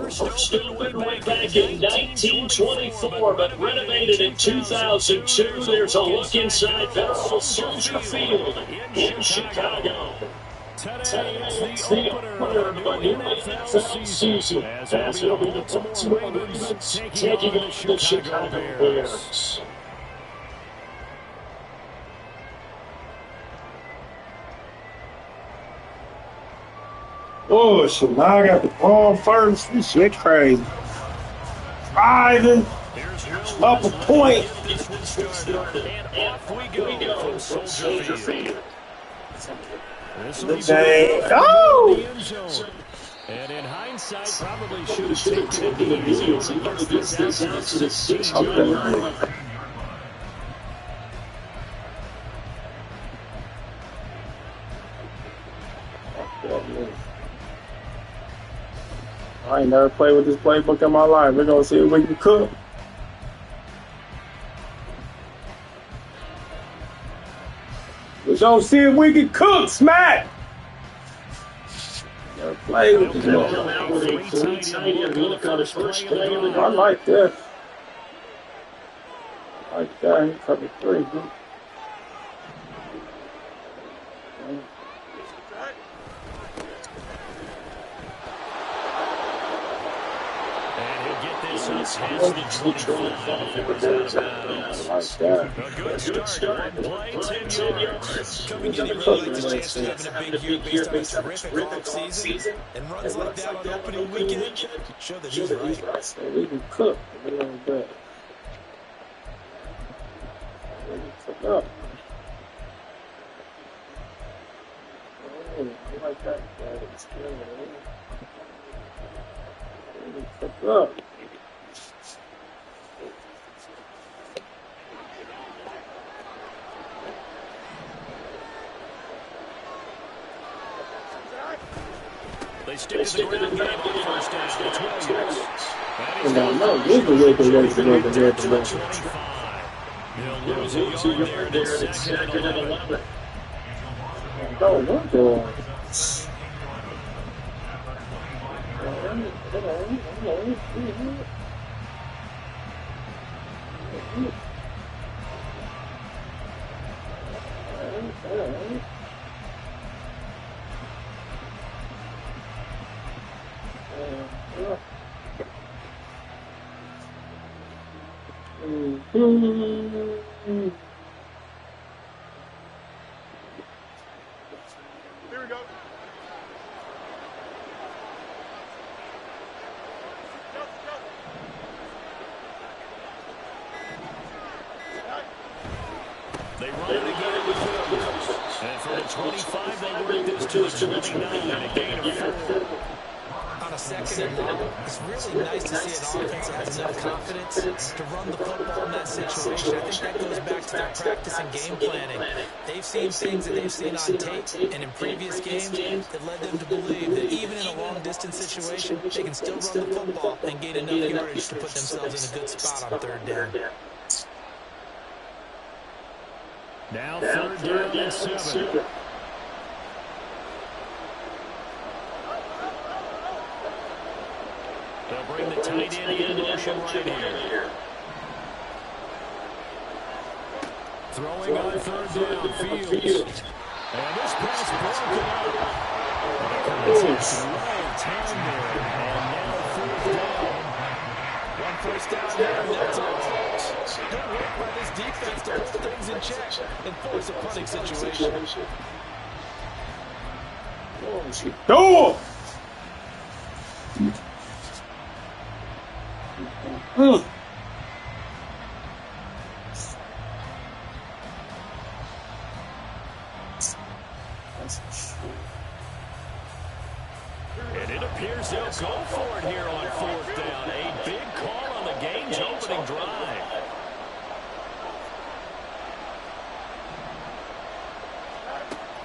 First opened way back in 1924, but renovated in 2002. There's a look inside Venerable Soldier Field in Chicago. Today it's the opener of a new NFL season, as it'll be the Baltimore Ravens taking on the Chicago Bears. Oh, so now I got the ball first. This shit crazy. Driving up a point. Soldier Field. Oh! And in hindsight, probably should have taken the heels and gets this out to the 6-yard line. I ain't never played with this playbook in my life. We're gonna see if we can cook. We're gonna see if we can cook, Smack! Never played with this motherfucker. I like that. I like that. He covered 3. A good start. Play 10 yards. Coming in, he really likes his chance of having a big year based on a terrific off-season and runs like that on opening weekend. Show that he's right. We can cook a little bit. Cook up. Oh, I like that. Cook up. They stick to the ground game on first down. It's Williams. He'll lose a yard there. It's second and 11. Here we go. They run it again with Williams. And from the 25, they work this to the 29 and a gain of 4. On a second and long, it's really nice to see an offense that has enough confidence to run the football in that situation. I think that goes back to their practice and game planning. They've seen things that they've seen on tape and in previous games that led them to believe that even in a long-distance situation, they can still run the football and gain enough yardage to put themselves in a good spot on third down. Now third down and 7. They'll bring the tight end in motion right here. Throwing on third down, Fields. And this pass broken up. It's right down there. And now third down. One first down there, and that's all. Good work by this defense to hold things in check and force a punting situation. Go! And it appears they'll go for it here on fourth down. A big call on the game's opening drive.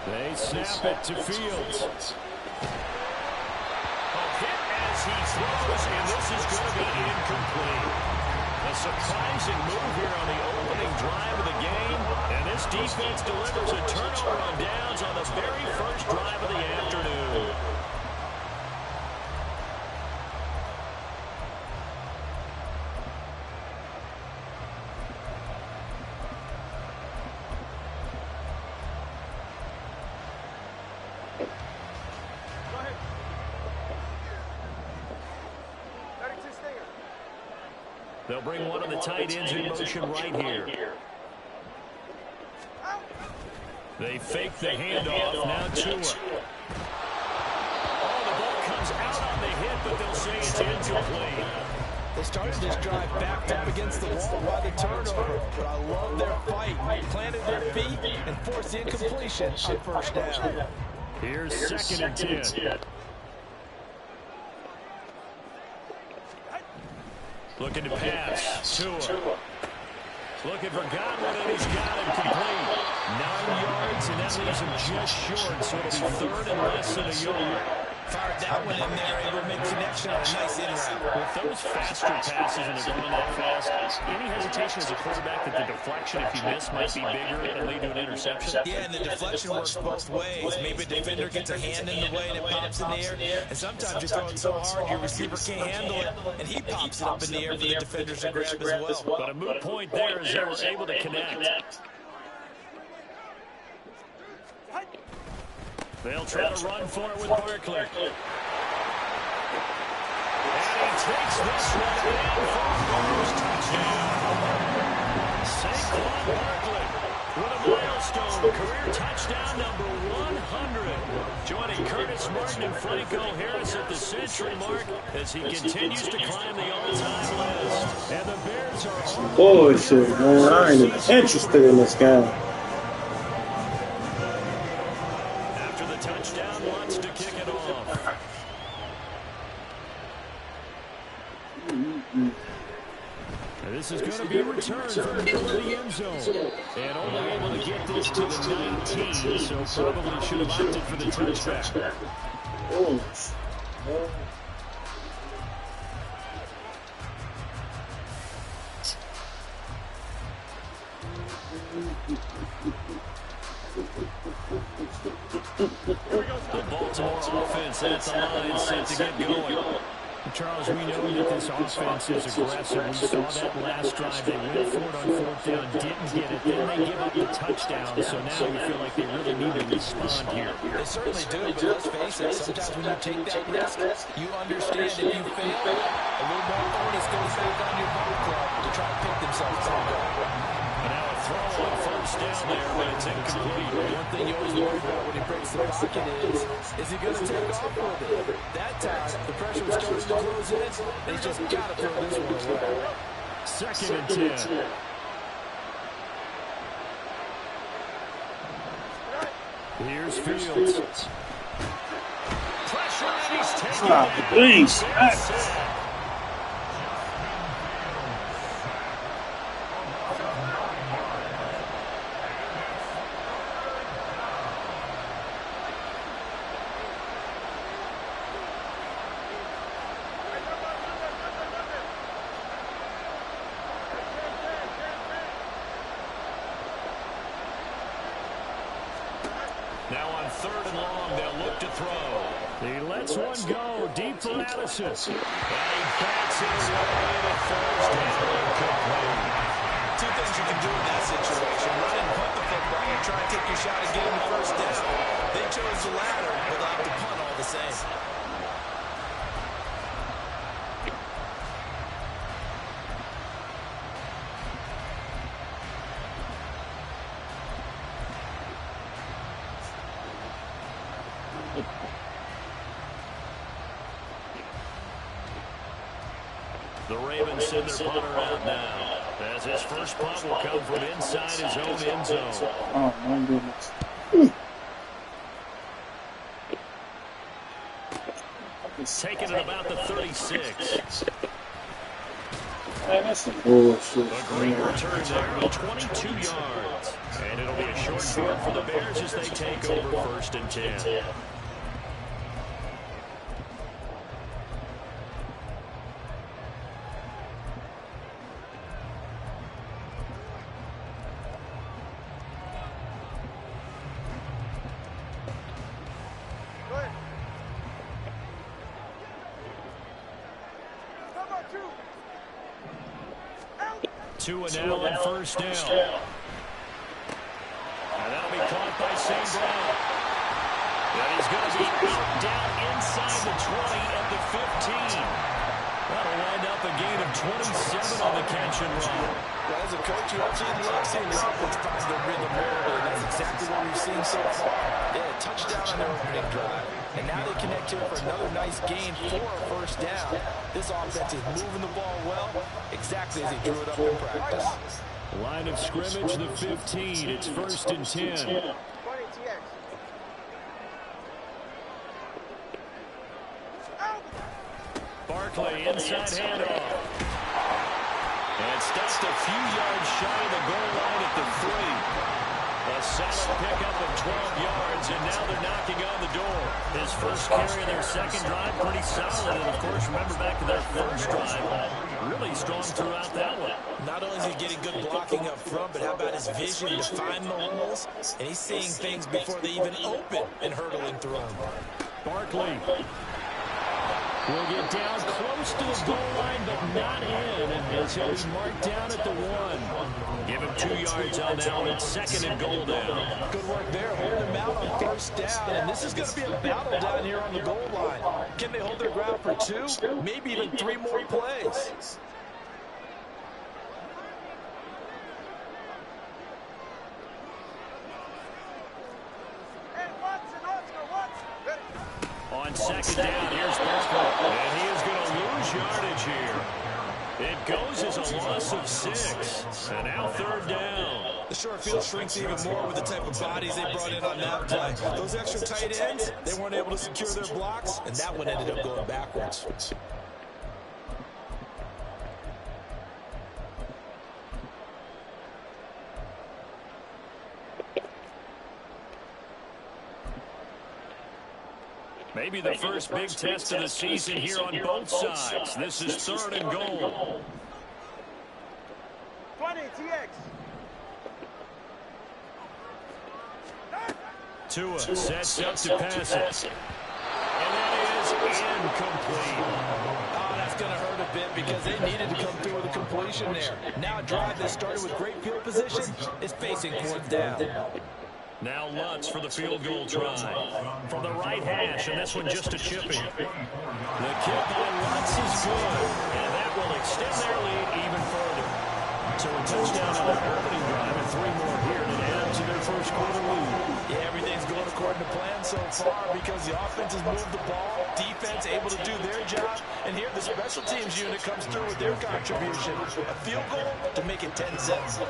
They snap it to Fields. A hit as he throws, and this is going to be incomplete. A surprising move here on the opening drive of the game. And this defense delivers a turnover on downs on the very first drive of the afternoon. They'll bring one of the tight ends in motion right here. They fake the handoff. Now Tua. Oh, the ball comes out on the hit, but they'll say it's incomplete. They started this drive backed up against the wall by the turnover, but I love their fight. Planted their feet and forced the incompletion on first down. Here's second and 10. Looking to pass. Tua. Looking for Godwin, and he's got him complete. 9 yards, and that leaves him just short, so it'll be third and less than a yard. Fired that one in there, able to make connection on a nice in route. With those faster passes and they're going that fast, any hesitation as a quarterback that the deflection, if you miss, might be bigger and lead to an interception? Yeah, and the deflection works both ways. Maybe a defender gets a hand in the way and it pops in the air, and sometimes you throw it so hard your receiver can't handle it, and he pops it up in the air for the defenders to grab as well. But a moot point there is they were able to connect. They'll try to run for it with Barkley. And he takes this one in for a first touchdown. Saquon Barkley with a milestone career touchdown number 100. Joining Curtis Martin and Franco Harris at the century mark as he continues to climb the all-time list. And the Bears are Bullshit, man. I ain't even interested in this game. touchdown, wants to kick it off. This is going to be a return from the middle of the end zone. And only able to get this to the 19, so probably should have opted for the touchback. The Baltimore offense at the line set to get going. Charles, we know that this offense is aggressive. We saw that last drive. They went for it on fourth down, didn't get it. Then they give up the touchdown. So now we feel like they really need to respond here. They certainly do, but let's face it, sometimes when you take that risk, you understand if you fail, a little more bonus goes back on your ball club to try to pick themselves back up. And now a throw on first down there, but it's incomplete. One thing you always worry about when he breaks the pocket is he going to take off with it? That time, the pressure was starting to close in, and he's just got to throw this one away. Second and 10. Here's Fields. Pressure, and he's taken it. Please. Now on third and long, they'll look to throw. He lets one go deep for Addison. And he bats it away to first down incomplete. Two things you can do in that situation. Run and punt the football and try and take your shot at getting the first down. They chose the latter, but they'll have to punt all the same. The Ravens send their punter out now, as his first punt will come from inside his own end zone. Oh, my goodness. Taking it about the 36. Man, that's some bullshit. A great return there to 22 yards. And it'll be a short field for the Bears as they take over first and 10. 2 and now on first down. And that'll be caught by St. Brown. And he's going to be out down inside the 20 at the 15. That'll wind up a gain of 27 on the catch and run. Well, as a coach, you absolutely love seeing the offense find their rhythm early, and that's exactly what we've seen so far. They had a touchdown on their opening drive, and now they connect here for another nice gain for a first down. This offense is moving the ball well, exactly as they drew it up in practice. Line of scrimmage, the 15. It's first and 10. Barkley, inside handoff. And stopped a few yards shy of the goal line at the 3. A solid pickup of 12 yards, and now they're knocking on the door. His first carry of their second drive, pretty solid. And, of course, remember back to their first drive, really strong throughout that one. Not only is he getting good blocking up front, but how about his vision to find the holes? And he's seeing things before they even open and hurtling through them. Barkley will get down close to the goal line, but not in, as he'll be marked down at the 1. Give him 2 yards on that one. It's second and goal down. Good work there, holding him out on first down, and this is going to be a battle down here on the goal line. Can they hold their ground for 2, maybe even 3 more plays? On second down, here's Barkley. And he is going to lose yardage here. It goes as a loss of 6. And now third down. The short field shrinks even more with the type of bodies they brought in on that play. Those extra tight ends, they weren't able to secure their blocks, and that one ended up going backwards. Maybe the first big test of the season here on both sides. This is third and goal. 20, TX. Tua sets up to pass it. And that is incomplete. Oh, that's going to hurt a bit because they needed to come through with a completion there. Now a drive that started with great field position is facing fourth down. Now Lutz for the field goal try. From the right hash, and this one just a chipping. The kick by Lutz is good, and that will extend their lead even further. So a touchdown on their opening drive and 3 more here to add to their first quarter lead. Yeah, everything's going according to plan so far because the offense has moved the ball, defense able to do their job, and here the special teams unit comes through with their contribution. A field goal to make it 10-7.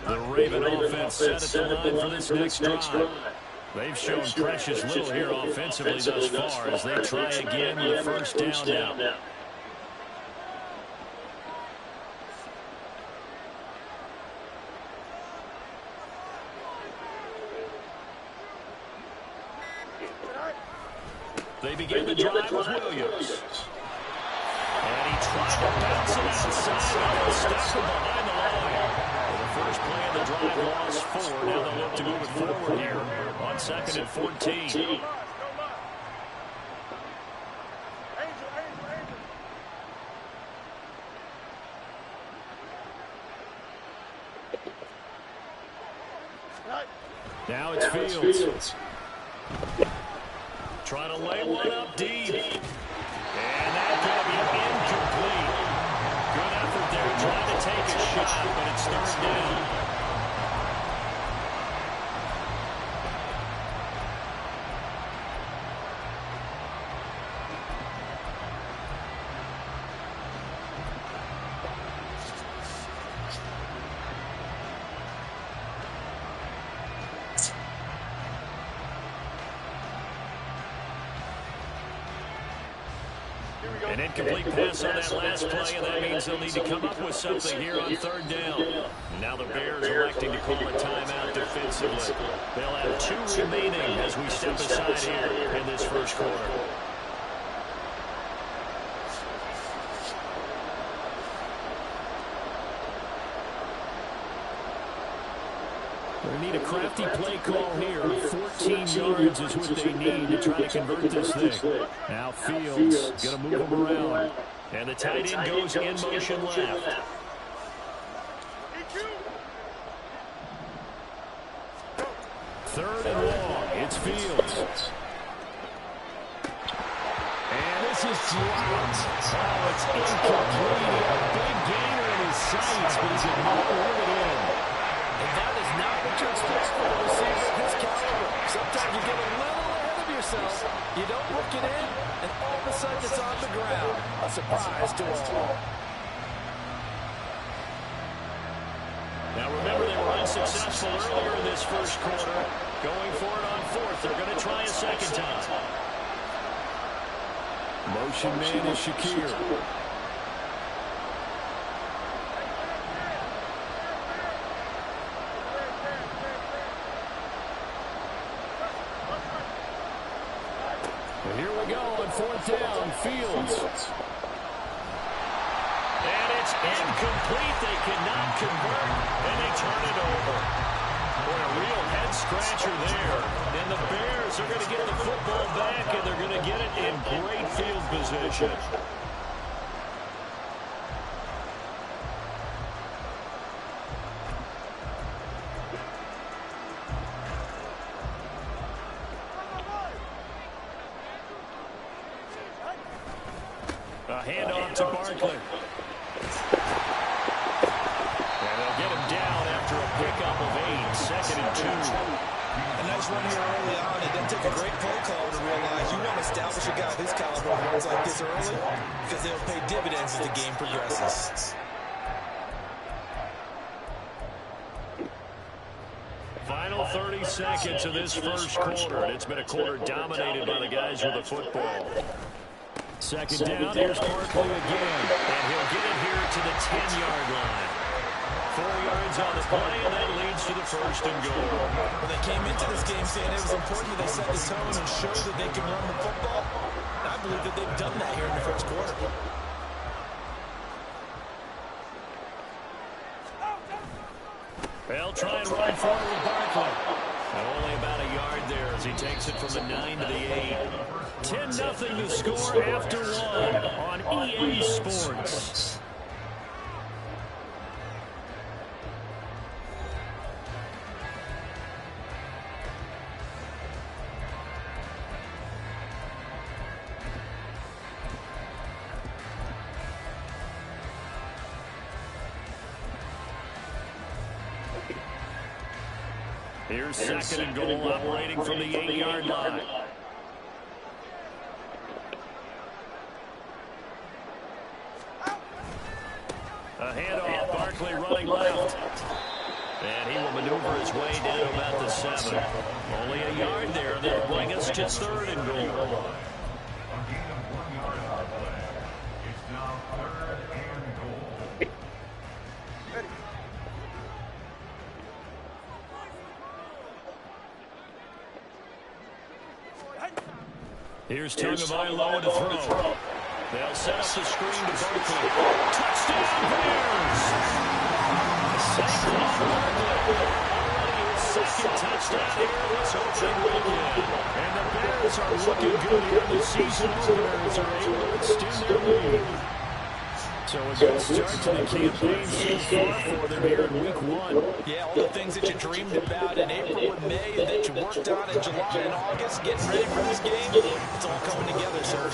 The Raven offense set at the line for this next drive. They've shown precious little here offensively thus far as they try again with a first down now. They begin the drive with Williams. And he tried to bounce it outside, and they'll stop him behind the line. The first play of the drive lost 4. Now they'll look to move it forward here on 2nd and 14. Now it's Fields. Trying to lay one up deep. And that's going to be incomplete. Good effort there trying to take a shot, but it's third down. An incomplete pass on that last play, and that means they'll need to come up with something here on third down. Now the Bears electing to call a timeout defensively. They'll have 2 remaining as we step aside here in this first quarter. They need a crafty play call here. 14 yards is what they need to try to convert this thing. Now Fields going to move them around. And the tight end goes in motion left. Third and long. It's Fields. And this is dropped. Oh, it's incomplete. A big gainer in his sights, but he did not reel it in. And that is not what you expect from a receiver of his caliber. Sometimes you get a little ahead of yourself, you don't hook it in, and all of a sudden it's on the ground. A surprise to all. Now remember, they were unsuccessful earlier in this first quarter. Going for it on fourth. They're going to try a second time. Motion man is Shakir. Here we go on fourth down. Fields. And it's incomplete. They cannot convert, and they turn it over. Boy, a real head-scratcher there. And the Bears are going to get the football back, and they're going to get it in great field position. A handoff to Barkley. And they'll get him down after a pickup of 8, second and 2. A nice run here early on. It didn't take a great play caller to realize you want to establish a guy of his caliber on runs like this early because they'll pay dividends as the game progresses. Final 30 seconds of this first quarter, and it's been a quarter dominated by the guys with the football. Second down, here's Barkley again, and he'll get it here to the 10-yard line. 4 yards on the play, and that leads to the first and goal. Well, they came into this game saying it was important that they set the tone and show that they can run the football. And I believe that they've done that here in the first quarter. They'll try and run forward with Barkley. And only about a yard there as he takes it from the 9 to the 8. 10-0 to score after 1 on EA Sports. Here's second and goal, operating from the 8-yard line. A handoff, Barkley running left. And he will maneuver his way down to about the 7. Only a yard there, and that'll bring us to third and goal. Here's Tagovailoa to throw. They'll set up the screen to Barkley. Touchdown Bears! Already his second touchdown here this opening weekend. And the Bears are looking good here. The season openers are able to extend their lead. So a good start to the campaign so far for them here in week 1. Yeah, all the things that you dreamed about in April and May and that you worked on in July and August, getting ready for this game, it's all coming together, sir.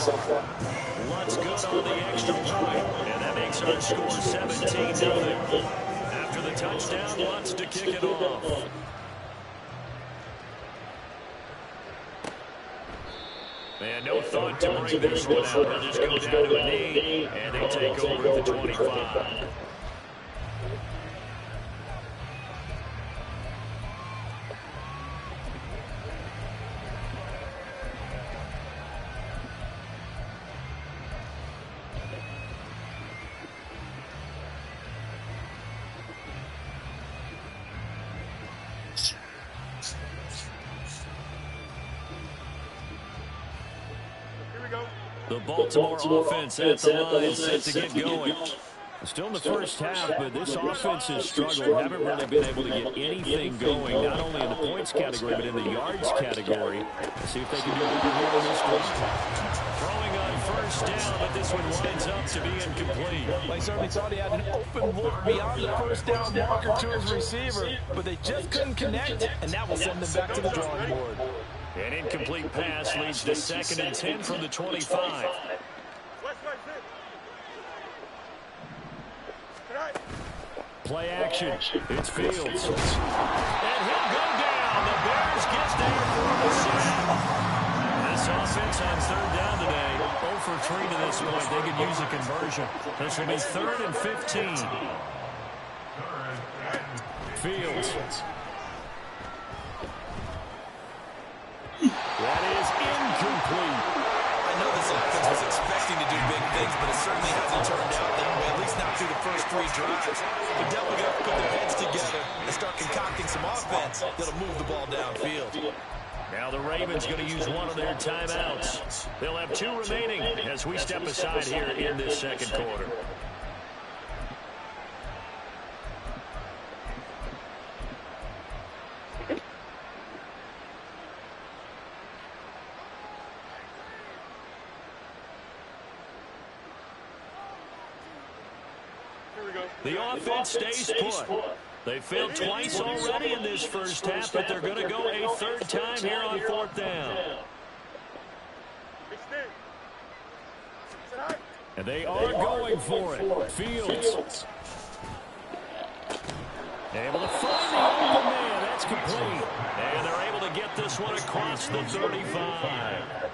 Lutz good on the extra point, and that makes our score 17-0. After the touchdown, Lutz to kick it off. And no thought to bring this one out. They'll just go down to a knee, and they take over at the 25. The Baltimore offense at the line, set to get going. Still in the first half, but this offense has struggled. Haven't really been able to get anything going, not only in the points category, but in the yards category. Let's see if they can do better here on this drive. Throwing on first down, but this one winds up to be incomplete. They certainly thought he had an open look beyond the first down marker to his receiver, but they just couldn't connect, and that will send them back to the drawing board. An incomplete pass leads to 2nd and 10 from the 25. Play action. It's Fields. And he'll go down. The Bears get there for the sack. This offense on 3rd down today, 0 for 3 to this point. They could use a conversion. This will be 3rd and 15. Fields. That is incomplete. I know this offense was expecting to do big things, but it certainly hasn't turned out that way, at least not through the first 3 drives. They're definitely going to put their heads together and start concocting some offense that'll move the ball downfield. Now the Ravens going to use one of their timeouts. They'll have 2 remaining as we step aside here in this 2nd quarter. The offense stays put. They failed twice already in this first half, but they're going to go a 3rd time here on 4th down. And they are going for it. Fields. Able to find the open man. That's complete. And they're able to get this one across the 35.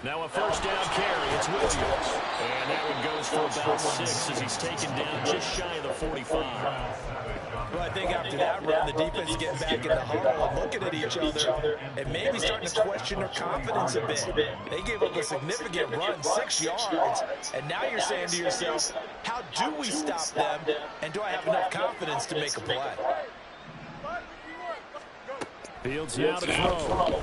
Now a first down carry. It's Williams. And that one goes for about 6 as he's taken down just shy of the 45. Well, I think after that run, the defense is getting back in the huddle and looking at each other and maybe starting to question their confidence a bit. They gave up a significant run, 6 yards, and now you're saying to yourself, how do we stop them, and do I have enough confidence to make a play? Fields now to throw.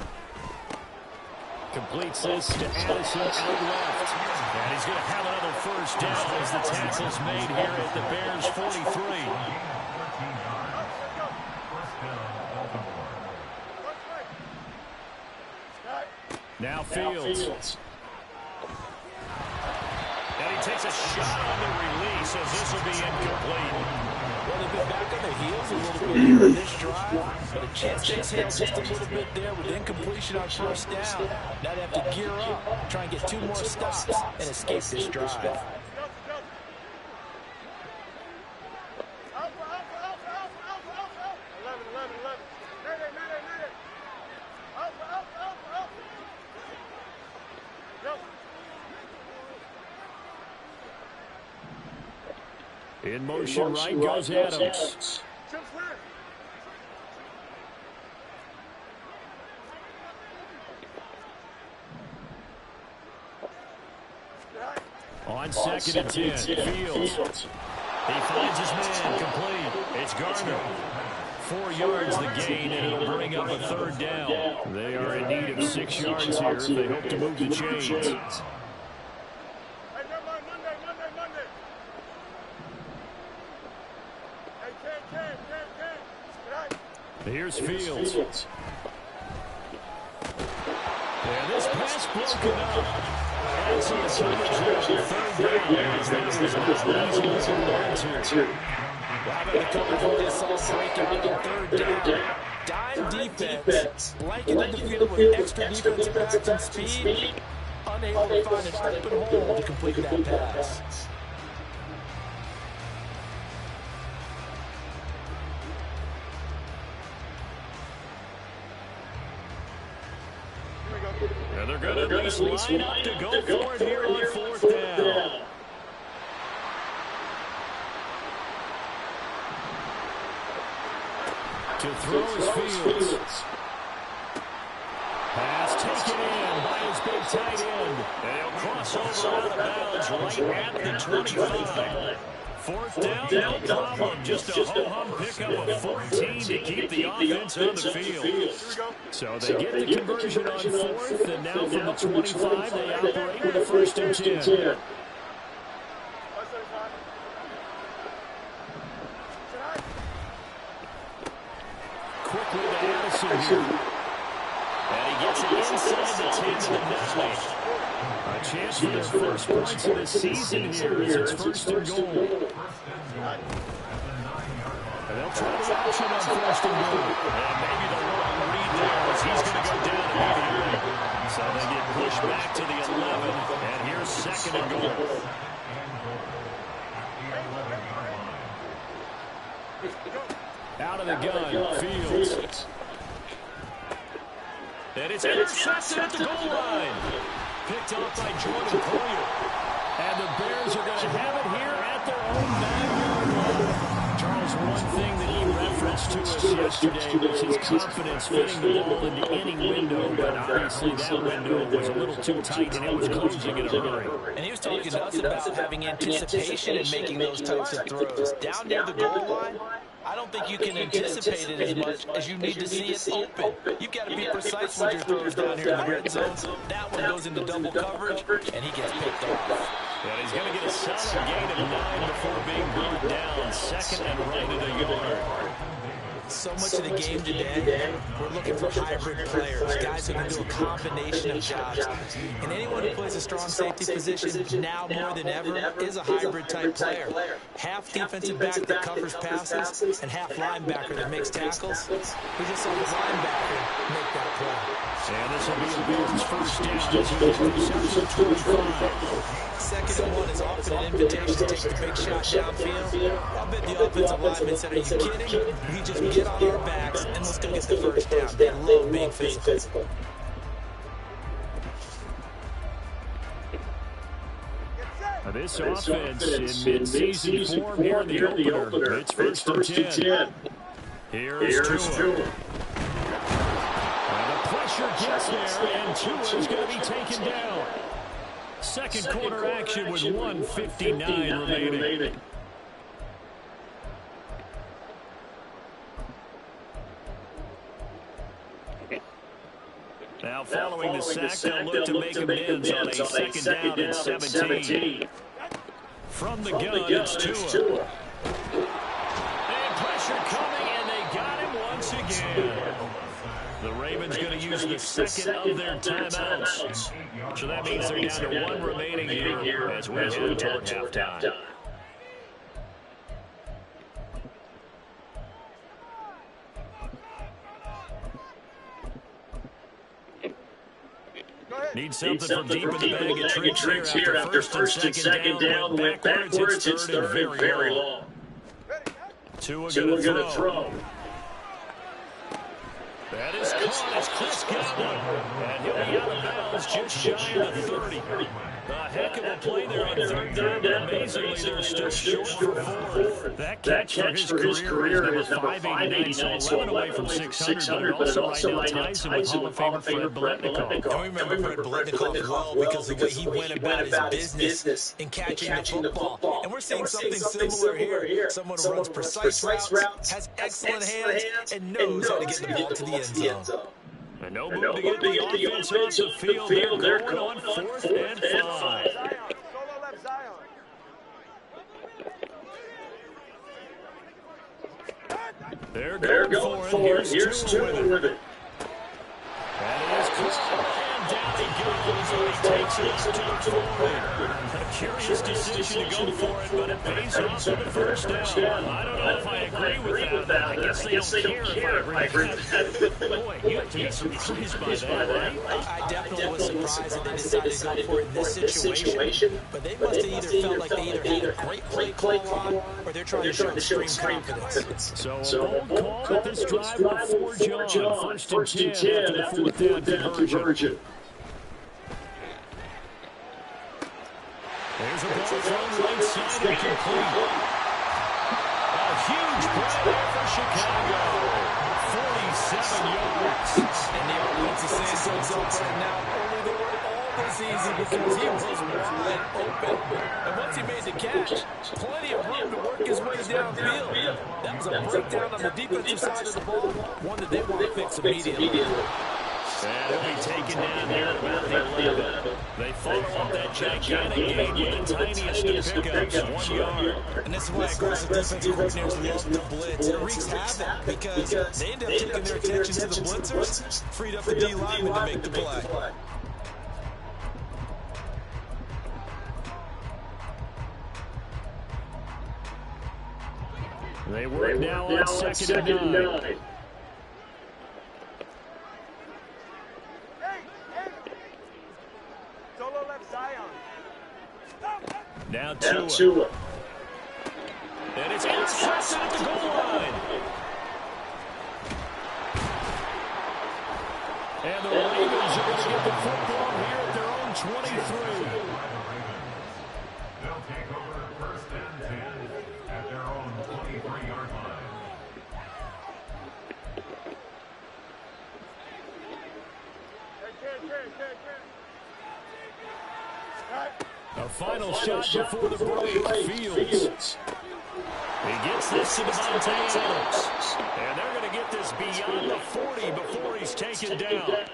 Completes this to Addison out left. And he's going to have another first down as the tackle's made here at the Bears 43. Now Fields. And he takes a shot on the release as this will be incomplete. Well, they've been back on their heels a little bit here in this drive, but a chance to exhale just a little bit there with incompletion on first down. Now they have to gear up, try and get 2 more stops and escape this drive. In motion, right goes Adams. On 2nd and 10, Fields. He finds his man, complete. It's Gardner. 4 yards the gain, and it'll bring up a 3rd down. They are in need of 6 yards here if they hope to move the chains. Here's Fields. And this pass broken up. Excellent coverage there on 3rd down. As that was not easy to hold to. How about the coverage with this all breaking on 3rd down? Dime defense, blanketed the field with extra defensive backs and speed, unable to find an open hole to complete that pass. And they're going to at least line up to go for it here on 4th down. To throw is Fields. Pass taken in by his big tight end. And he'll cross over out of bounds right at the 25. Fourth down, no problem. Just a ho-hum pickup of 14 to keep the offense on the field. So they get the conversion on fourth, and now from the 25, they operate with a 1st and 10. Quickly to Addison here. And he gets it inside the 10 to the 9. A chance for their first points of the season here as it's 1st and goal. And they'll try the option on 1st and goal. And maybe the wrong read there as he's going to go down immediately. So they get pushed back to the 11. And here's 2nd and goal. Out of the gun, Fields. And it's intercepted at the goal line. Picked off by Jordan Collier. And the Bears are going to have it here at their own 9-yard line. Charles, one thing that he referenced to us yesterday was his confidence fitting the ball into any window, but obviously that window was a little too tight and it was closing in a hurry. And he was talking to us about having anticipation in making those types of throws. Down near the goal line, I don't think you can anticipate it as much as you need to see it open. You've got to be precise with your throws down here in the red zone. That one goes into double coverage, and he gets picked off. And he's going to get a solid gain of 9 before being brought down. 2nd and right at a yard. So much of the game today, we're looking for hybrid players, guys who can do a combination of jobs. And anyone who plays a strong safety position now more than ever is a hybrid type player. Half defensive back that covers passes and half linebacker that makes tackles. We just saw the linebacker make that play. And this will be the Bears' first down as he intercepts at 25. 2nd and 1 is often an invitation to take the big shot downfield. I bet the offensive lineman said, are you kidding? We just get on our backs and let's go get the first down. They love being physical. Now this offense in mid-season form here in the opener. It's 1st and 10. Here's Tua. And the pressure gets there, and Tua is going to be taken down. Second quarter action with 1:59 remaining. Now following the sack, they'll look to make amends on a 2nd down and 17. From the gun, it's Tua. And pressure coming, and they got him once again. The Ravens going to use the 2nd of their timeouts. So that means they're down to 1 remaining here as we head toward halftime. Need something from deep in the bag of tricks here after 1st and 2nd down. Went backwards, it's 3rd and very long. Tua going to throw. That is caught as Chris Godwin. And he'll be out of bounds just shy of the 30. A heck of a play there on 3rd down, but amazingly they're still short for 4th. That catch for his career is number 589, so 11 away from 600, but it also right now ties him with Hall of Famer Fred Biletnikoff. I remember Fred Biletnikoff well because of the way he went about his business in catching the football. And we're seeing something similar here. Someone who runs precise routes, has excellent hands, and knows how to get the ball to the end zone. And no move to get the offense off the field. They're going on 4th and 5. They're going for it. Here's Tua with it. That is caught. And down he goes. And he takes it to the 40. A curious decision to go for it, but it pays off with the 1st down. I don't know if I agree with that. I guess they don't care if I agree with that. Boy, you have to be surprised by that, right? I definitely was surprised that they decided to go for it in this situation. But they must have either felt like they either had a great play call on, or they're trying to show extreme confidence. So a bold call at this drive will forge on. 1st and 10 after the 4th down conversion. There's a ball thrown right side and complete. A huge play there for Chicago. 47 yards. And the offense is saying to itself right now, only the this easy because he was wide open. And once he made the catch, plenty of room to work his way downfield. That was a breakdown on the defensive side of the ball, one that they want to fix immediately. And he'll be taken down here at about the 11. They follow up that gigantic gain with the tiniest of pickups, 1 yard. And this is why aggressive defensive coordinators love to blitz. It wreaks havoc because they end up taking their attention to the blitzers, freed up the D lineman to make the play. They work now on second and 9. Now Tua. And it's intercepted at the goal line. And the Ravens are going to get the football here at their own 23. They'll take over first and 10 at their own 23-yard line. A final shot before the break. Fields. He gets this to Devontae Adams. And they're going to get this beyond the 40 before he's taken down.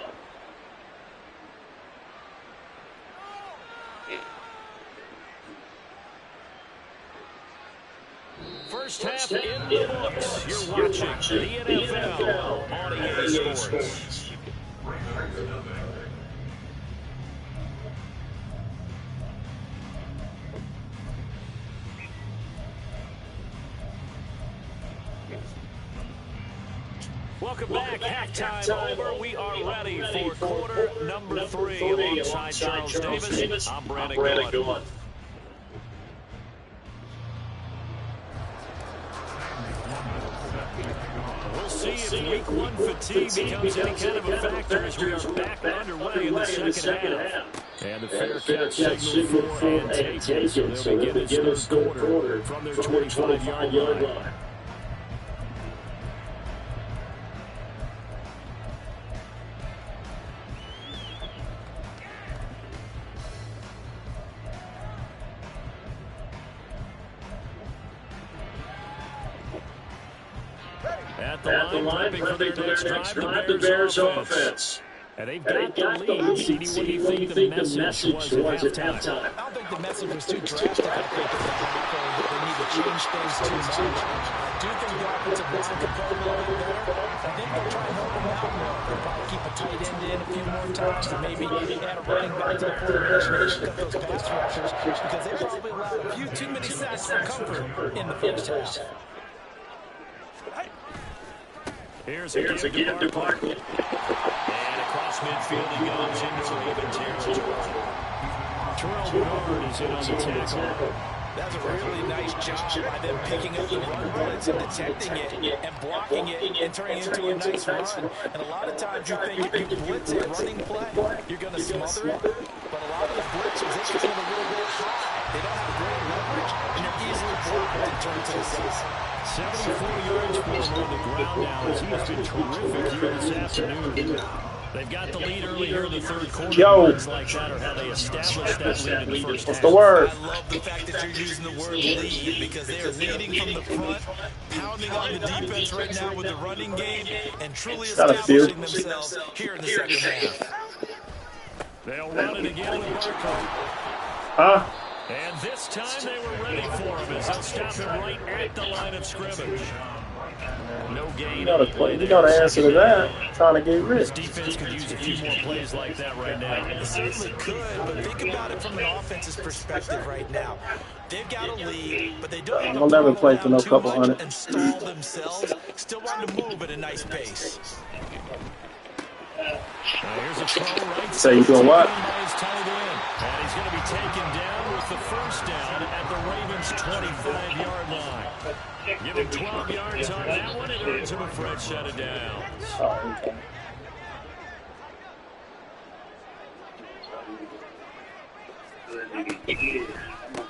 First half in the books. You're watching the NFL on EA Sports. Welcome back. Halftime over. We are ready for quarter number 3 alongside Charles Davis. I'm Brandon Gordon. We'll see if week 1 fatigue becomes any kind of a factor as we are back underway in the second half. And the fair catch signal for and taken, so they'll begin its third quarter from their 25-yard line. At the line, prepping for their next drive, the Bears offense. And they've got the lead. What do you think the message was at halftime? I don't think the message was too drastic. I think that they need to change things too much. I do think the offensive line could play a little bit better. I think they'll try and help them out more. They'll probably keep a tight end in a few more times and maybe add a running back to the formation to pick up those pass rushers because they probably allowed a few too many sacks for comfort in the first half. Here's again to Barkley. And across midfield he goes into Raven territory. Terrell Bernard is in on the tackle. That's a really nice job by them picking up the run blitz and detecting it and blocking it and turning it into a nice run. And a lot of times you think if you blitz a running play, you're going to smother it. But a lot of the blitzers, they can get a little bit high. They don't have great leverage, and they're easily blocked and turned to the side. 74 yards for him on the ground now as he has been terrific here this afternoon. They've got the lead early here in the third quarter. Words like that are how they established that lead in the first half. What's the word? I love the fact that you're using the word lead because they are leading from the front, pounding on the defense right now with the running game, and truly establishing themselves here in the second half. They'll run it again with Barkley. Huh? And this time they were ready for him as they'll stop him right at the line of scrimmage. No gain. You gotta answer to that. Trying to get rich. This defense could use a few more plays like that right now. It certainly could, but think about it from an offense's perspective right now. They've got a lead, but they don't want to play for no couple hundred and stall themselves. Still want to move at a nice pace. Here's a throw right. So you doing what? And he's going to be taken down with the first down at the Ravens' 25-yard line. Give him 12 yards on that one. It earns him a fresh set of downs. Oh, okay.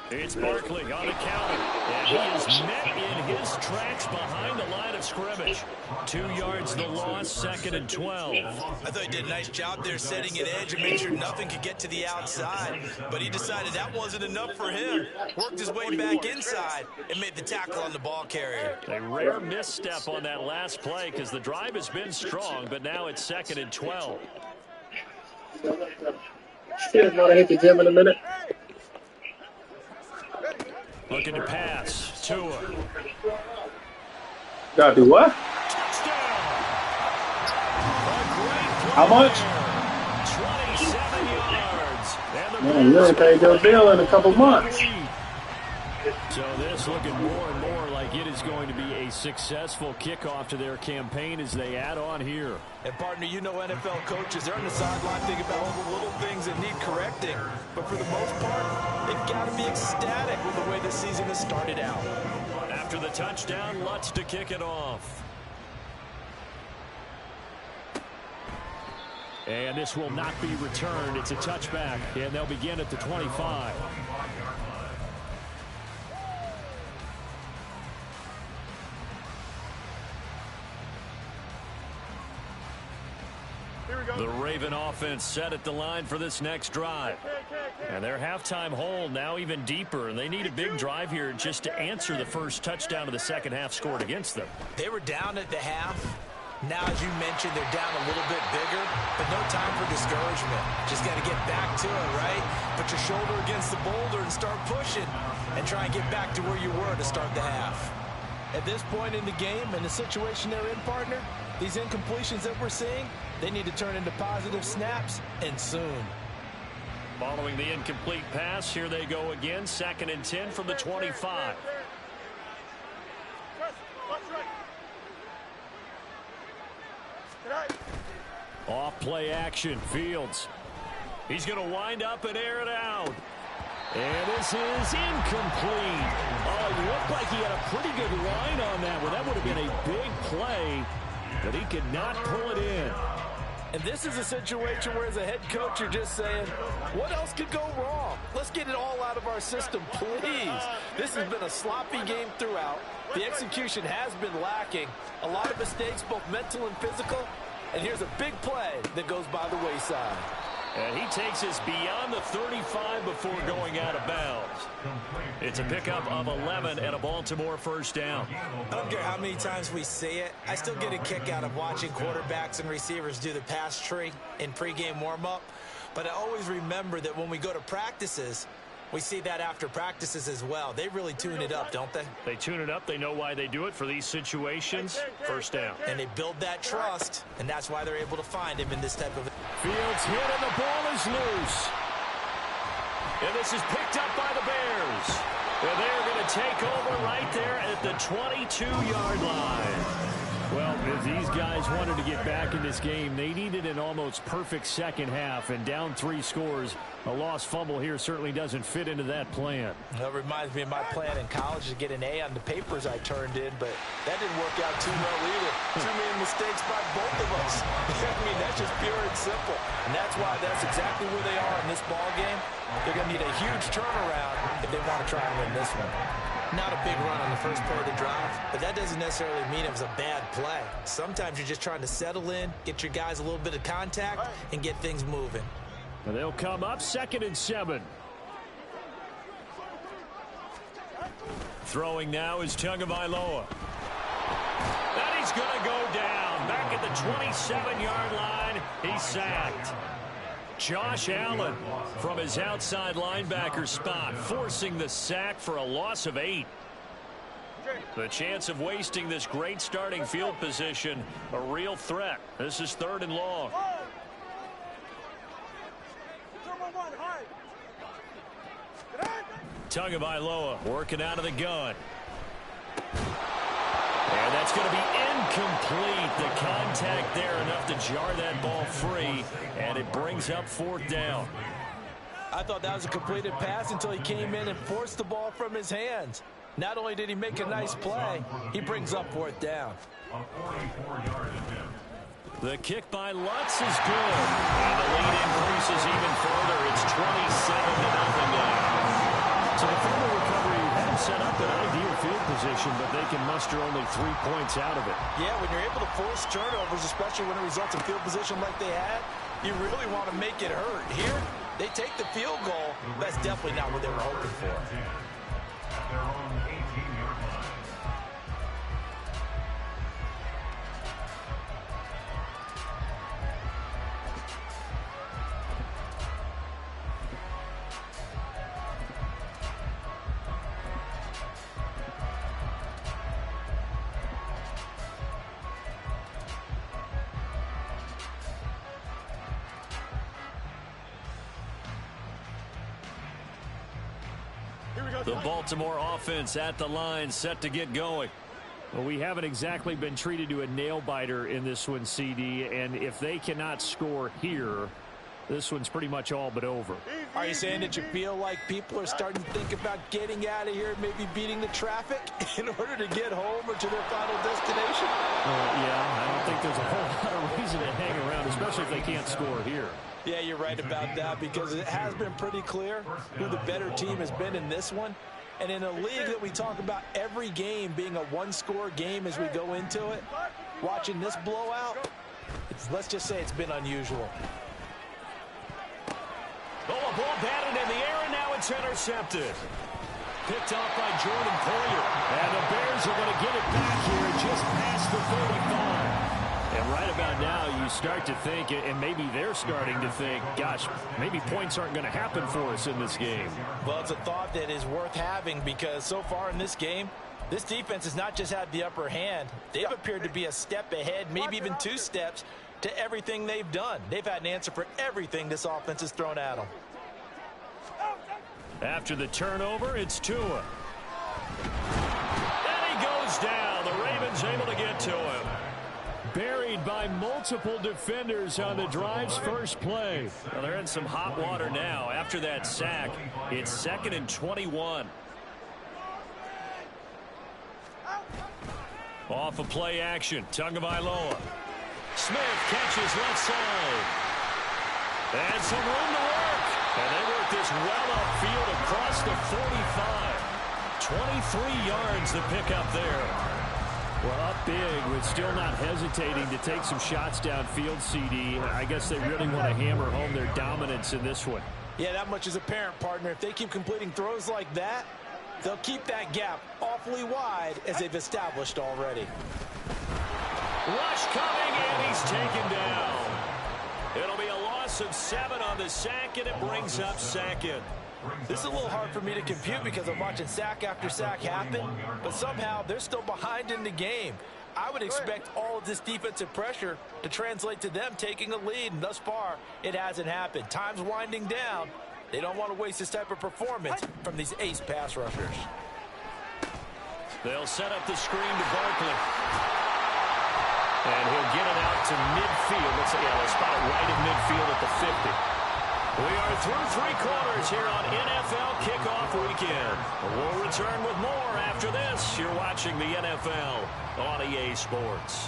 It's Barkley on the counter, and he is met in his tracks behind the line of scrimmage. 2 yards the loss, 2nd and 12. I thought he did a nice job there setting an edge and made sure nothing could get to the outside. But he decided that wasn't enough for him. Worked his way back inside and made the tackle on the ball carrier. A rare misstep on that last play because the drive has been strong, but now it's 2nd and 12. Shit, want to hit the gym in a minute. Looking to pass. Tua. Gotta do what? Touchdown. How much? 27 yards. Man, you ain't paid your bill in a couple months. So this looking more and more like it is going to be a successful kickoff to their campaign as they add on here. And partner, you know NFL coaches, they're on the sideline thinking about all the little things that need correcting. But for the most part, they've got to be ecstatic with the way the season has started out. After the touchdown, Lutz to kick it off. And this will not be returned. It's a touchback, and they'll begin at the 25. The Raven offense set at the line for this next drive. And their halftime hole now even deeper, and they need a big drive here just to answer the first touchdown of the second half scored against them. They were down at the half. Now, as you mentioned, they're down a little bit bigger, but no time for discouragement. Just got to get back to it, right? Put your shoulder against the boulder and start pushing and try and get back to where you were to start the half. At this point in the game and the situation they're in, partner, these incompletions that we're seeing, they need to turn into positive snaps, and soon. Following the incomplete pass, here they go again. 2nd and 10 from the 25. Off play action, Fields. He's going to wind up and air it out. And this is incomplete. Oh, it looked like he had a pretty good line on that one. That would have been a big play, but he could not pull it in. And this is a situation where, as a head coach, you're just saying, what else could go wrong? Let's get it all out of our system, please. This has been a sloppy game throughout. The execution has been lacking. A lot of mistakes, both mental and physical. And here's a big play that goes by the wayside. And he takes us beyond the 35 before going out of bounds. It's a pickup of 11 and a Baltimore first down. I don't care how many times we see it. I still get a kick out of watching quarterbacks and receivers do the pass tree in pregame warm-up. But I always remember that when we go to practices, we see that after practices as well. They really tune it up, don't they? They tune it up. They know why they do it for these situations. First down. And they build that trust, and that's why they're able to find him in this type of... Fields hit, and the ball is loose. And this is picked up by the Bears. And they're going to take over right there at the 22-yard line. Well, if these guys wanted to get back in this game, they needed an almost perfect second half, and down 3 scores. A lost fumble here certainly doesn't fit into that plan. That reminds me of my plan in college to get an A on the papers I turned in, but that didn't work out too well either. Too many mistakes by both of us. I mean, that's just pure and simple. And that's why that's exactly where they are in this ball game. They're going to need a huge turnaround if they want to try and win this one. Not a big run on the first part of the drive, but that doesn't necessarily mean it was a bad play. Sometimes you're just trying to settle in, get your guys a little bit of contact, and get things moving. And they'll come up 2nd and 7. Throwing now is Tagovailoa. And he's going to go down. Back at the 27-yard line, he's sacked. Josh Allen from his outside linebacker spot, forcing the sack for a loss of 8. The chance of wasting this great starting field position, a real threat. This is 3rd and long. Tagovailoa working out of the gun. And that's going to be incomplete. The contact there enough to jar that ball free, and it brings up 4th down. I thought that was a completed pass until he came in and forced the ball from his hands. Not only did he make a nice play, he brings up 4th down. The kick by Lutz is good. And the lead increases even further. It's 27-0 now. So the fumble recovery had them set up in ideal field position, but they can muster only 3 points out of it. Yeah, when you're able to force turnovers, especially when it results in field position like they had, you really want to make it hurt. Here, they take the field goal. That's definitely not what they were hoping for. At their own 18-yard line. The Baltimore offense at the line, set to get going. Well, we haven't exactly been treated to a nail-biter in this one, CD, and if they cannot score here, this one's pretty much all but over. Are you saying that you feel like people are starting to think about getting out of here, maybe beating the traffic in order to get home or to their final destination? Yeah, I don't think there's a whole lot of reason to hang around, especially if they can't score here. Yeah, you're right about that, because it has been pretty clear who the better team has been in this one. And in a league that we talk about every game being a one-score game as we go into it, watching this blowout, let's just say it's been unusual. Oh, a ball batted in the air, and now it's intercepted. Picked off by Jordan Poyer. And the Bears are going to get it back here just past the 35. And right about now, you start to think, and maybe they're starting to think, gosh, maybe points aren't going to happen for us in this game. Well, it's a thought that is worth having, because so far in this game, this defense has not just had the upper hand. They've appeared to be a step ahead, maybe even 2 steps, to everything they've done. They've had an answer for everything this offense has thrown at them. After the turnover, it's Tua. And he goes down. The Ravens able to get to him. Buried by multiple defenders on the drive's first play. Well, they're in some hot water now. After that sack, it's 2nd and 21. Off of play action, Tagovailoa. Smith catches left side. And some room to work. And they work this well upfield across the 45. 23 yards to pick up there. Well, up big, but still not hesitating to take some shots downfield, CD. I guess they really want to hammer home their dominance in this one. Yeah, that much is apparent, partner. If they keep completing throws like that, they'll keep that gap awfully wide, as they've established already. Rush coming, and he's taken down. It'll be a loss of 7 on the sack, and it brings up 2nd. This is a little hard for me to compute, because I'm watching sack after sack happen, but somehow they're still behind in the game. I would expect all of this defensive pressure to translate to them taking a lead, and thus far, it hasn't happened. Time's winding down. They don't want to waste this type of performance from these ace pass rushers. They'll set up the screen to Barkley. And he'll get it out to midfield. Let's see, they'll spot it right in midfield at the 50. We are through 3 quarters here on NFL Kickoff Weekend. We'll return with more after this. You're watching the NFL on EA Sports.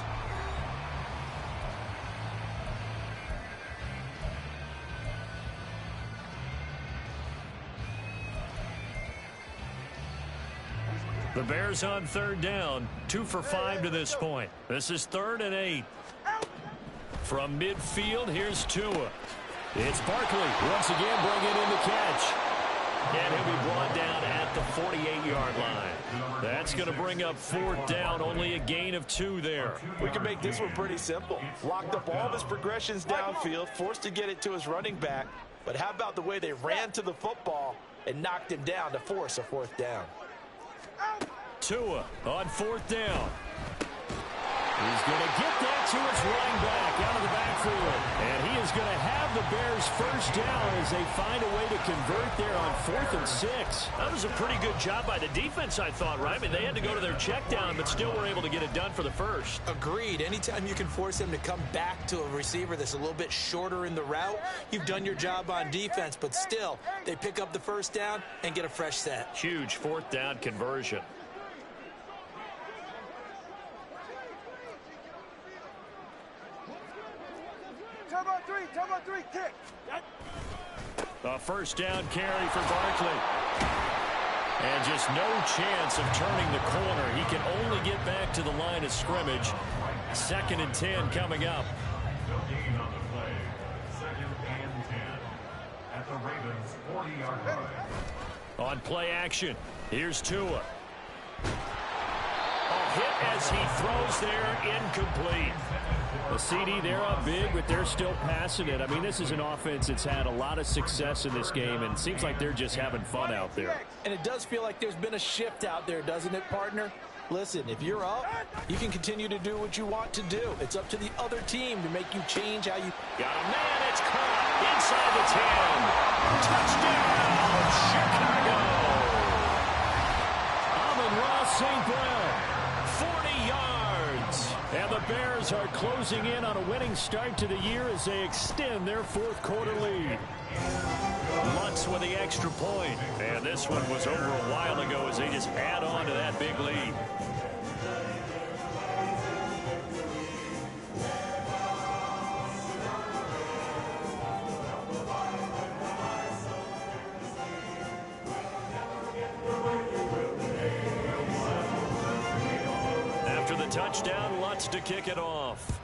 The Bears on 3rd down, 2 for 5 to this point. This is 3rd and 8. From midfield, here's Tua. It's Barkley once again bringing in the catch. And he'll be brought down at the 48-yard line. That's going to bring up 4th down, only a gain of 2 there. We can make this one pretty simple. Locked up all of his progressions downfield, forced to get it to his running back. But how about the way they ran to the football and knocked him down to force a 4th down? Tua on 4th down. He's going to get that to his running back out of the backfield. And he is going to have the Bears 1st down as they find a way to convert there on 4th and 6. That was a pretty good job by the defense, I thought, right? I mean, they had to go to their check down, but still were able to get it done for the 1st. Agreed. Anytime you can force them to come back to a receiver that's a little bit shorter in the route, you've done your job on defense, but still, they pick up the 1st down and get a fresh set. Huge 4th down conversion. Turbo 3, kick. A 1st down carry for Barkley. And just no chance of turning the corner. He can only get back to the line of scrimmage. 2nd and 10 coming up. No gain on the play. 2nd and 10 at the Ravens' 40-yard line. On play action, here's Tua. A hit as he throws there, incomplete. The CD, they're up big, but they're still passing it. I mean, this is an offense that's had a lot of success in this game, and it seems like they're just having fun out there. And it does feel like there's been a shift out there, doesn't it, partner? Listen, if you're up, you can continue to do what you want to do. It's up to the other team to make you change how you... Got a man, it's caught inside the 10. Touchdown, Chicago! Amon-Ra St. Brown, 40 yards. And the Bears are closing in on a winning start to the year as they extend their 4th quarter lead. Lutz with the extra point. And this one was over a while ago as they just add on to that big lead. After the touchdown, Lutz to kick it off.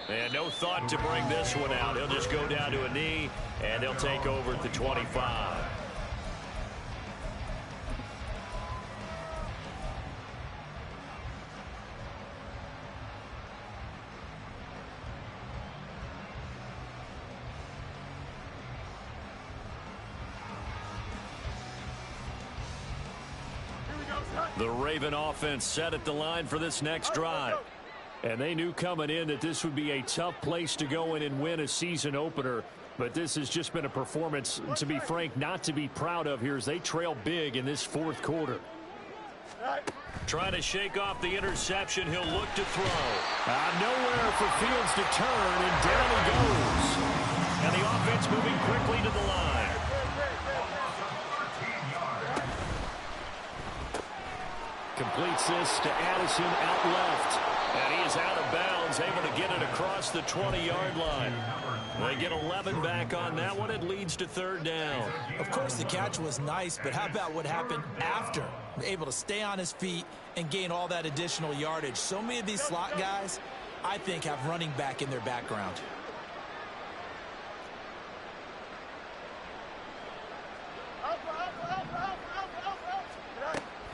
And no thought to bring this one out. He'll just go down to a knee, and they'll take over at the 25. The Raven offense set at the line for this next drive. And they knew coming in that this would be a tough place to go in and win a season opener. But this has just been a performance, to be frank, not to be proud of here as they trail big in this 4th quarter. Trying to shake off the interception. He'll look to throw. Nowhere for Fields to turn, and down he goes. And the offense moving quickly to the line. Completes this to Addison out left. And he is out of bounds, able to get it across the 20-yard line. They get 11 back on that one. It leads to 3rd down. Of course, the catch was nice, but how about what happened after? Able to stay on his feet and gain all that additional yardage. So many of these slot guys, I think, have running back in their background.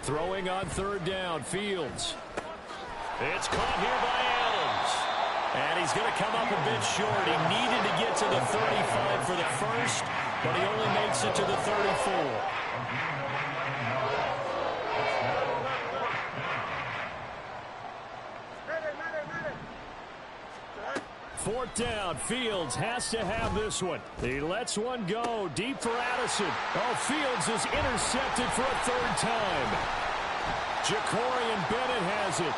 Throwing on 3rd down, Fields. It's caught here by Adams. And he's going to come up a bit short. He needed to get to the 35 for the first, but he only makes it to the 34. 4th down, Fields has to have this one. He lets one go deep for Addison. Oh, Fields is intercepted for a 3rd time. Jacorian Bennett has it.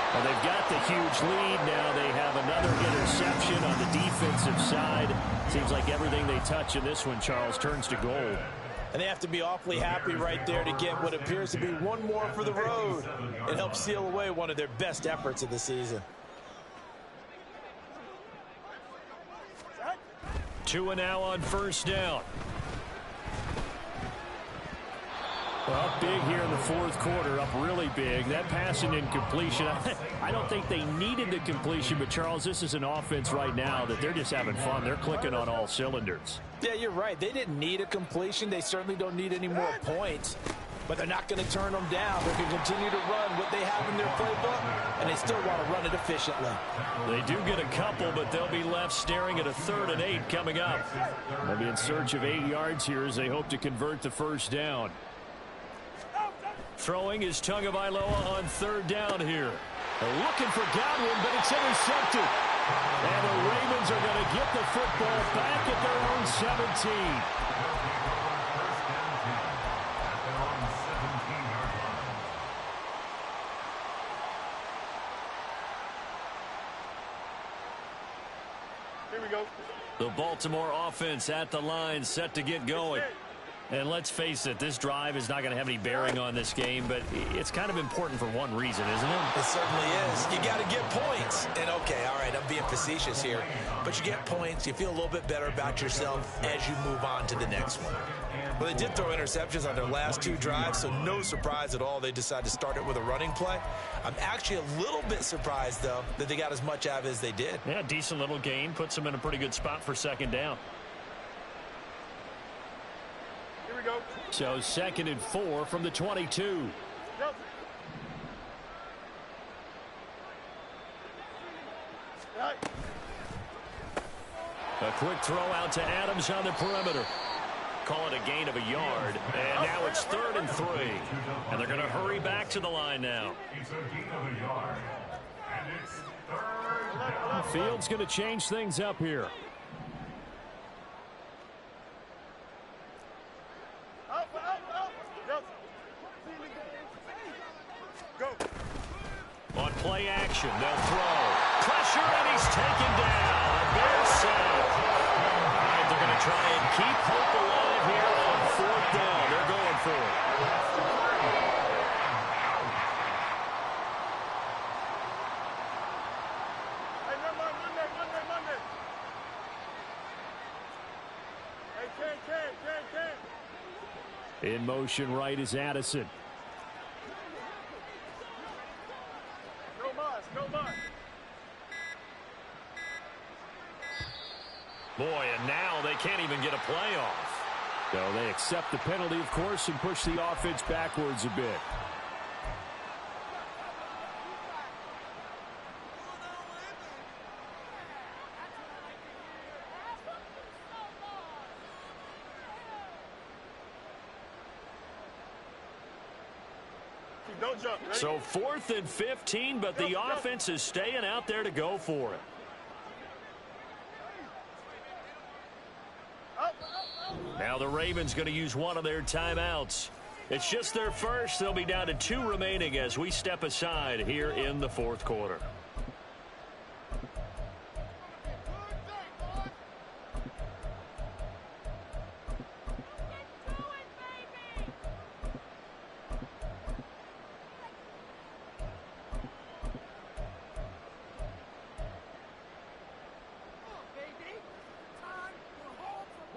Well, they've got the huge lead. Now they have another interception on the defensive side. Seems like everything they touch in this one, Charles, turns to gold. And they have to be awfully happy right there to get what appears to be one more for the road. It helps seal away one of their best efforts of the season. 2 now on 1st down. Up big here in the 4th quarter, up really big. That passing incompletion, I don't think they needed the completion, but Charles, this is an offense right now that they're just having fun. They're clicking on all cylinders. Yeah, you're right. They didn't need a completion. They certainly don't need any more points, but they're not going to turn them down. They're going to continue to run what they have in their playbook, and they still want to run it efficiently. They do get a couple, but they'll be left staring at a 3rd and 8 coming up. They'll be in search of 8 yards here as they hope to convert the 1st down. Throwing is Tagovailoa on 3rd down here. They're looking for Godwin, but it's intercepted. And the Ravens are going to get the football back at their own 17. Here we go. The Baltimore offense at the line, set to get going. And let's face it, this drive is not going to have any bearing on this game, but it's kind of important for one reason, isn't it? It certainly is. You got to get points. And, okay, all right, I'm being facetious here, but you get points, you feel a little bit better about yourself as you move on to the next one. Well, they did throw interceptions on their last 2 drives, so no surprise at all they decided to start it with a running play. I'm actually a little bit surprised, though, that they got as much out of it as they did. Yeah, decent little gain. Puts them in a pretty good spot for second down. Here we go. So 2nd and 4 from the 22. Yep. Right. A quick throw out to Adams on the perimeter. Call it a gain of a yard. And now it's 3rd and 3. And they're going to hurry back to the line now. It's a gain of a yard. And it's 3rd down. Fields going to change things up here. Up. Yep. Go. On play action, they'll throw. Pressure, and he's taken down. A Bears sack. All right, they're going to try and keep hope alive here on 4th down. They're going for it. Hey, Monday. Hey, Ken. In motion right is Addison. No more. Boy, and now they can't even get a play off. So they accept the penalty, of course, and push the offense backwards a bit. Don't jump. Ready? So 4th and 15, but the offense is staying out there to go for it. Now the Ravens going to use one of their timeouts. It's just their first. They'll be down to 2 remaining as we step aside here in the 4th quarter.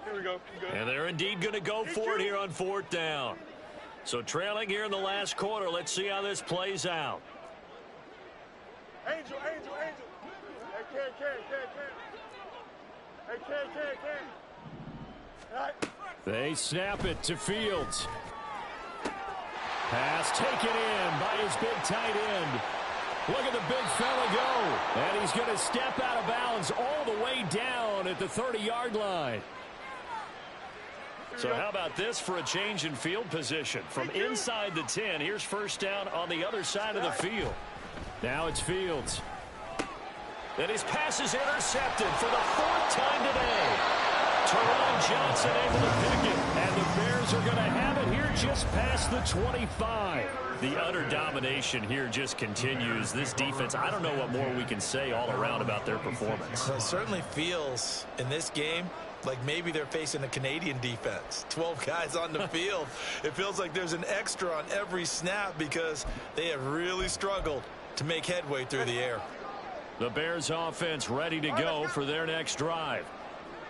Here we go. And they're indeed going to go for it here on 4th down. So trailing here in the last quarter. Let's see how this plays out. Angel. Hey, Ken. Hey, Ken. Right. They snap it to Fields. Pass taken in by his big tight end. Look at the big fella go. And he's going to step out of bounds all the way down at the 30-yard line. So how about this for a change in field position? From inside the 10, here's first down on the other side of the field. Now it's Fields. And his pass is intercepted for the 4th time today. Teron Johnson able to pick it. And the Bears are going to have it here just past the 25. The utter domination here just continues. This defense, I don't know what more we can say all around about their performance. Well, it certainly feels in this game like maybe they're facing a Canadian defense. 12 guys on the field. It feels like there's an extra on every snap because they have really struggled to make headway through the air. The Bears offense ready to go for their next drive.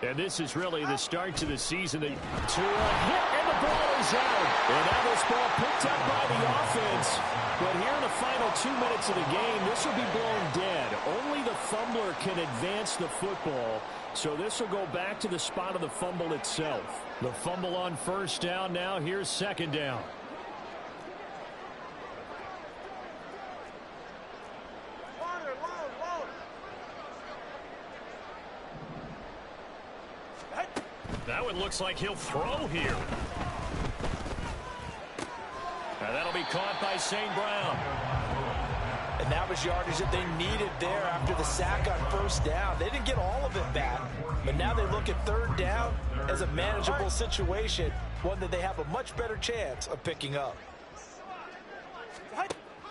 And this is really the start to the season. To a hit, and the ball is out. And now this ball picked up by the offense. But here in the final 2 minutes of the game, this will be blown dead. Only the fumbler can advance the football. So this will go back to the spot of the fumble itself. The fumble on first down now. Here's second down. That one looks like he'll throw here. And that'll be caught by St. Brown. And that was yardage that they needed there after the sack on first down. They didn't get all of it back, but now they look at 3rd down as a manageable situation, one that they have a much better chance of picking up.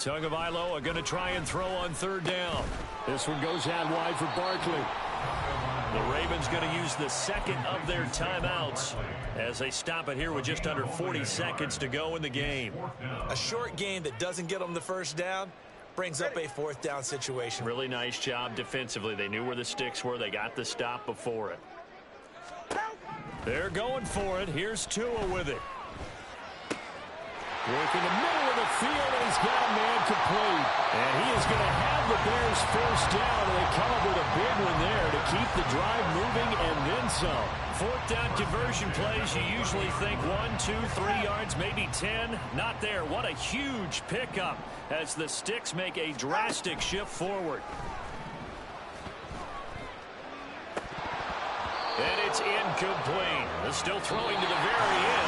Tagovailoa are going to try and throw on third down. This one goes out wide for Barkley. The Ravens going to use the second of their timeouts as they stop it here with just under 40 seconds to go in the game. A short game that doesn't get them the first down brings up a fourth down situation. Really nice job defensively. They knew where the sticks were. They got the stop before it. They're going for it. Here's Tua with it. Work in the middle of the field, and he's got a man complete. And he is going to have the Bears first down, and they come up with a big one there to keep the drive moving and then some. Fourth down conversion plays, you usually think 1, 2, 3 yards, maybe 10. Not there. What a huge pickup as the sticks make a drastic shift forward. And it's incomplete. Still throwing to the very end.